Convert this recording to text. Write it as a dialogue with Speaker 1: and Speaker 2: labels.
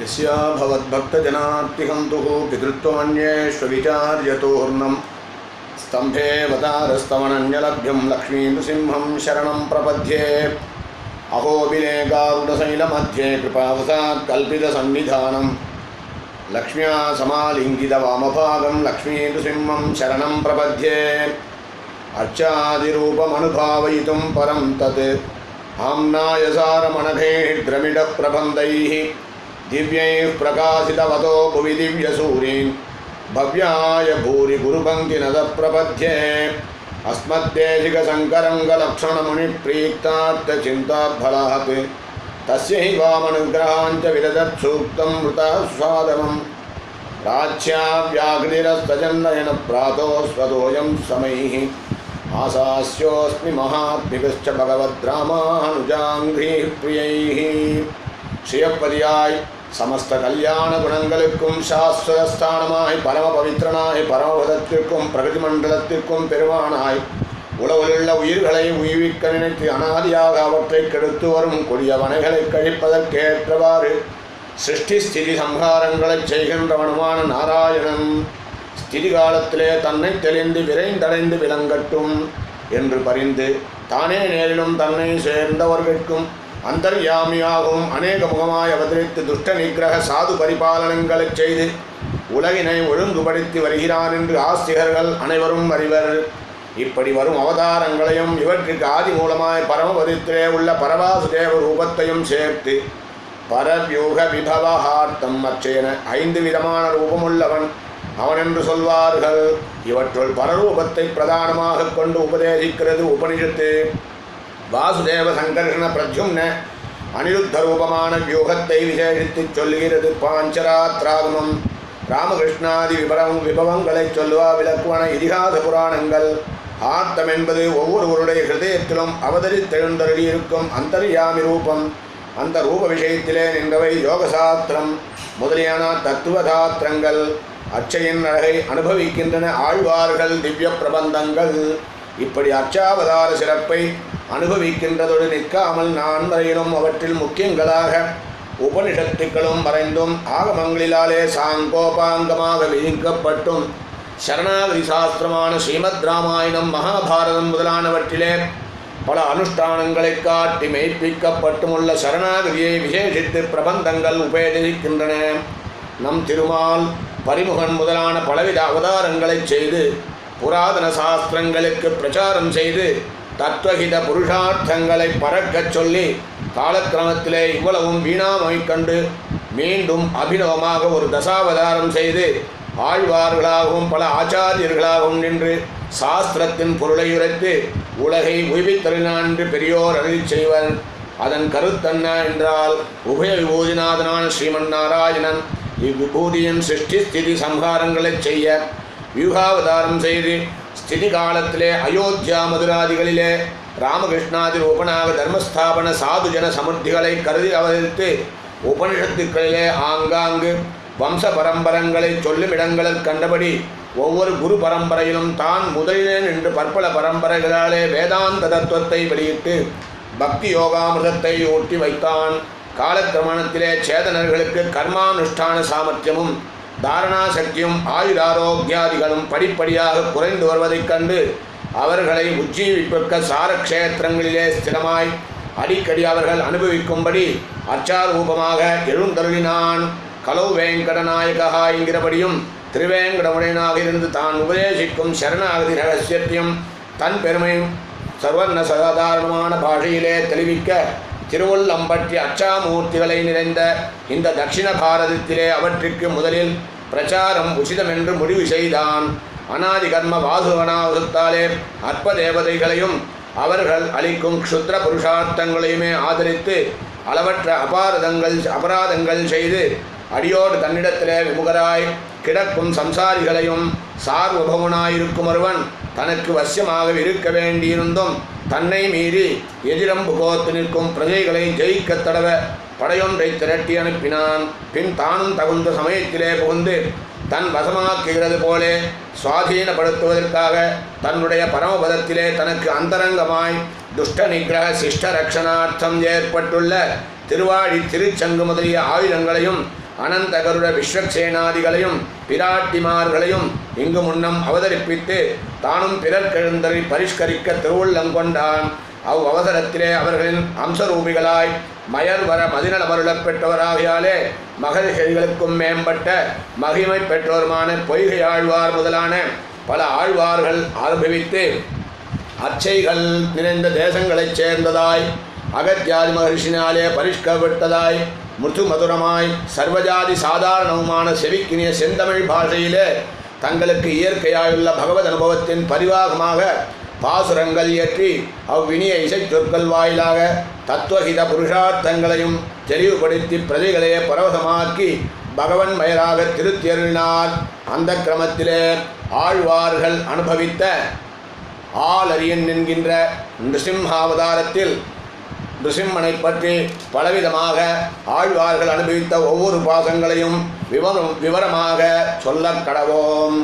Speaker 1: यस्या भवद्भक्तजनार्तिहन्तुः पितृत्वमन्येष्वविचार्यतोऽर्णं स्तम्भेऽवतारस्तमनन्यलभ्यं लक्ष्मीनृसिंहं शरणं प्रपद्ये। अहोबिलेकारुणशैलमध्ये कृपावसात् कल्पितसन्निधानं लक्ष्म्या समालिङ्गितवामभागं लक्ष्मीनृसिंहं शरणं प्रपद्ये। अर्चादिरूपमनुभावयितुं परं तत् आम्नायसारमणघैः द्रमिडः प्रबन्धैः दिव्यैः प्रकाशितवतो भुवि दिव्यसूरीन् भव्याय भूरि गुरुपङ्क्तिनदः प्रपद्ये। अस्मद्देशिकशङ्करङ्गलक्षणमुनिप्रीक्तार्थचिन्ताफलात् तस्यैवामनुग्रहाञ्च विदधत्सूक्तं मृतास्वादमं प्राच्या व्याघ्रिरस्तजन्नयनप्रातो स्वतोऽयं समैः आशास्योऽस्मि महात्मिकश्च भगवद्रामानुजाङ्घ्रिः प्रियैः। श्रियपदियाय समस्त कल्याण गुणங்களுக்கும் சாஸ்வதஸ்தானமாய் பரம பவித்ரனாய் பரமபதத்திற்கும் பிரகதி மண்டலத்திற்கும் பெருமானாய் உலகிலுள்ள உயிர்களை உய்விக்க நினைத்து அனாதியாக அவற்றை கெடுத்து வரும் கொடிய வனைகளை கழிப்பதற்கேற்றவாறு சிருஷ்டி ஸ்திதி சம்ஹாரங்களை செய்கின்றவனுமான நாராயணன் ஸ்திதி காலத்திலே தன்னை தெளிந்து விரைந்தடைந்து விளங்கட்டும் என்று பரிந்து தானே நேரிலும் தன்னை சேர்ந்தவர்களுக்கும் அந்தர்யாமியாகவும் அநேக முகமாய் அவதரித்து துஷ்ட நிகிரக சாது பரிபாலனங்களை செய்து உலகினை ஒழுங்குபடுத்தி வருகிறான் என்று ஆஸ்திகர்கள் அனைவரும் அறிவர். இப்படி வரும் அவதாரங்களையும் இவற்றுக்கு ஆதி மூலமாய் பரமபதத்திலே உள்ள பரவாசுதேவ ரூபத்தையும் சேர்த்து பரவியூக விபவஹார்த்தம் அச்சேன 5 விதமான ரூபமுள்ளவன் அவன் என்று சொல்வார்கள். இவற்றுள் பரரூபத்தை பிரதானமாக கொண்டு உபதேசிக்கிறது உபனிஷத்து. வாசுதேவ சங்கர்ஷண பிரத்யும்ன அனிருத்த ரூபமான வியூகத்தை விசேஷித்து சொல்லுகிறது பாஞ்சராத்ராகமம். ராமகிருஷ்ணாதி விபவங்களை சொல்லுவா விளக்குவன இதிகாச புராணங்கள். ஆர்த்தம் என்பது ஒவ்வொருவருடைய ஹிருதயத்திலும் அவதரித்தெழுந்தருளியிருக்கும் அந்தர்யாமி ரூபம். அந்த ரூப விஷயத்திலே நின்றவை யோகசாஸ்திரம் முதலியான தத்துவசாஸ்திரங்கள். அச்சையின் அழகை அனுபவிக்கின்றன ஆழ்வார்கள் திவ்ய பிரபந்தங்கள். இப்படி அர்ச்சாவதார சிறப்பை அனுபவிக்கின்றதோடு நிற்காமல் நான் வரையிலும் அவற்றில் முக்கியங்களாக உபனிஷத்துக்களும் மறைந்தும் ஆகமங்களிலாலே சாங்கோபாங்கமாக விதிக்கப்பட்டும் சரணாகதி சாஸ்திரமான ஸ்ரீமத் ராமாயணம் மகாபாரதம் முதலானவற்றிலே பல அனுஷ்டானங்களை காட்டி மெய்ப்பிக்கப்பட்டுமுள்ள சரணாகதியை விசேஷித்து பிரபந்தங்கள் உபதேசிக்கின்றன. நம் திருமால் பரிமுகன் முதலான பலவித அவதாரங்களை செய்து புராதன சாஸ்திரங்களுக்கு பிரச்சாரம் செய்து தத்துவஹித புருஷார்த்தங்களை பறக்கச் சொல்லி காலக்கிரமத்திலே இவ்வளவும் வீணாமை கண்டு மீண்டும் அபிநவமாக ஒரு தசாவதாரம் செய்து ஆழ்வார்களாகவும் பல ஆச்சாரியர்களாகவும் நின்று சாஸ்திரத்தின் பொருளை உரைத்து உலகை உய்வித்தருளினான் என்று பெரியோர் அருளி செய்வர். அதன் கருத்தன்ன என்றால் உபய விபூதிநாதனான ஸ்ரீமன் நாராயணன் இவ்விபூதியின் சிருஷ்டி ஸ்திதி சம்ஹாரங்களை செய்ய வியூகாவதாரம் செய்து ஸ்திதி காலத்திலே அயோத்தியா மதுராதிகளிலே ராமகிருஷ்ணாதி ரூபனாக தர்மஸ்தாபன சாதுஜன சமுர்த்திகளை கருதி அவதரித்து உபனிஷத்துக்களிலே ஆங்காங்கு வம்ச பரம்பரங்களை சொல்லும் இடங்களில் கண்டபடி ஒவ்வொரு குரு பரம்பரையிலும் தான் முதலிலே நின்று பற்பல பரம்பரைகளாலே வேதாந்த தத்துவத்தை வெளியிட்டு பக்தி யோகாமிருதத்தை ஊட்டி வைத்தான். காலக்கிரமணத்திலே சேதனர்களுக்கு கர்மானுஷ்டான சாமர்த்தியமும் தாரணா சக்தியும் ஆயுராரோக்கியாதிகளும் படிப்படியாக குறைந்து வருவதைக் கண்டு அவர்களை உஜ்ஜீவிப்பிற்க சாரக்ஷேத்திரங்களிலே ஸ்திரமாய் அடிக்கடி அவர்கள் அனுபவிக்கும்படி அச்சாரூபமாக எழுந்தருளினான். கலௌ வேங்கடநாயகா என்கிறபடியும் திருவேங்கடமுடையனாக இருந்து தான் உபதேசிக்கும் சரணாகதி ரகசியத்தையும் தன் பெருமையும் சர்வர்ண சாதாரணமான பாஷையிலே தெளிவிக்க திருவுள்ளம்பட்டி அச்சாமூர்த்திகளை நிறைந்த இந்த தட்சிண பாரதத்திலே அவற்றிற்கு முதலில் பிரச்சாரம் உச்சிதமென்று முடிவு செய்தான். அநாதி கர்ம வாசுவனாவசத்தாலே அற்ப தேவதைகளையும் அவர்கள் அளிக்கும் க்ஷுத்ர புருஷார்த்தங்களையுமே ஆதரித்து அளவற்ற அபராதங்கள் செய்து அடியோடு தன்னிடத்திலே விமுகராய் கிடக்கும் சம்சாரிகளையும் சார்வபவனாயிருக்கும் ஒருவன் தனக்கு வசியமாக இருக்க வேண்டியிருந்தும் தன்னை மீறி எதிரம்பு கோத்து நிற்கும் பிரஜைகளை ஜெயிக்க தடவ படையொன்றை திரட்டி அனுப்பினான். பின் தானும் தகுந்த சமயத்திலே புகுந்து தன் வசமாக்குகிறது போலே சுவாதீனப்படுத்துவதற்காக தன்னுடைய பரமபதத்திலே தனக்கு அந்தரங்கமாய் துஷ்ட நிகிரக சிஷ்ட ரக்ஷணார்த்தம் ஏற்பட்டுள்ள திருவாழி திருச்சங்கு முதலிய ஆயுதங்களையும் அனந்த கருட விஸ்வக்சேனாதிகளையும் பிராட்டிமார்களையும் இங்கு முன்னம் அவதரிப்பித்து தானும் பிறர்க்கெழுந்தரை பரிஷ்கரிக்க திருவுள்ளங்கொண்டான். அவசரத்திலே அவர்களின் அம்சரூபிகளாய் மயர் வர மதிநலமருளப் பெற்றவராகியாலே மகரிஷிகளுக்கும் மேம்பட்ட மகிமை பெற்றோருமான பொய்கை ஆழ்வார் முதலான பல ஆழ்வார்கள் ஆர்ப்பவித்து அச்சைகள் நிறைந்த தேசங்களைச் சேர்ந்ததாய் அகத்தியாதி மகர்ஷினாலே பரிஷ்கப்பட்டதாய் மிருது மதுரமாய் சர்வஜாதி சாதாரணவுமான செவிக்கினிய செந்தமிழ் பாஷையிலே தங்களுக்கு இயற்கையாயுள்ள பகவத் அனுபவத்தின் பரிவாகமாக பாசுரங்கள் இயற்றி அவ்வினிய இசைச்சொற்கள் வாயிலாக தத்துவஹித புருஷார்த்தங்களையும் தெளிவுபடுத்தி பிரஜைகளையே பரவசமாக்கி பகவன் மயராக திருத்தியருளினார். அந்த கிரமத்திலே ஆழ்வார்கள் அனுபவித்த ஆலரியன் என்கின்ற நிருசிம்ஹாவதாரத்தில் நிருசிம்மனை பற்றி பலவிதமாக ஆழ்வார்கள் அனுபவித்த ஒவ்வொரு பாசங்களையும் விவரமாக சொல்ல கடவோம்.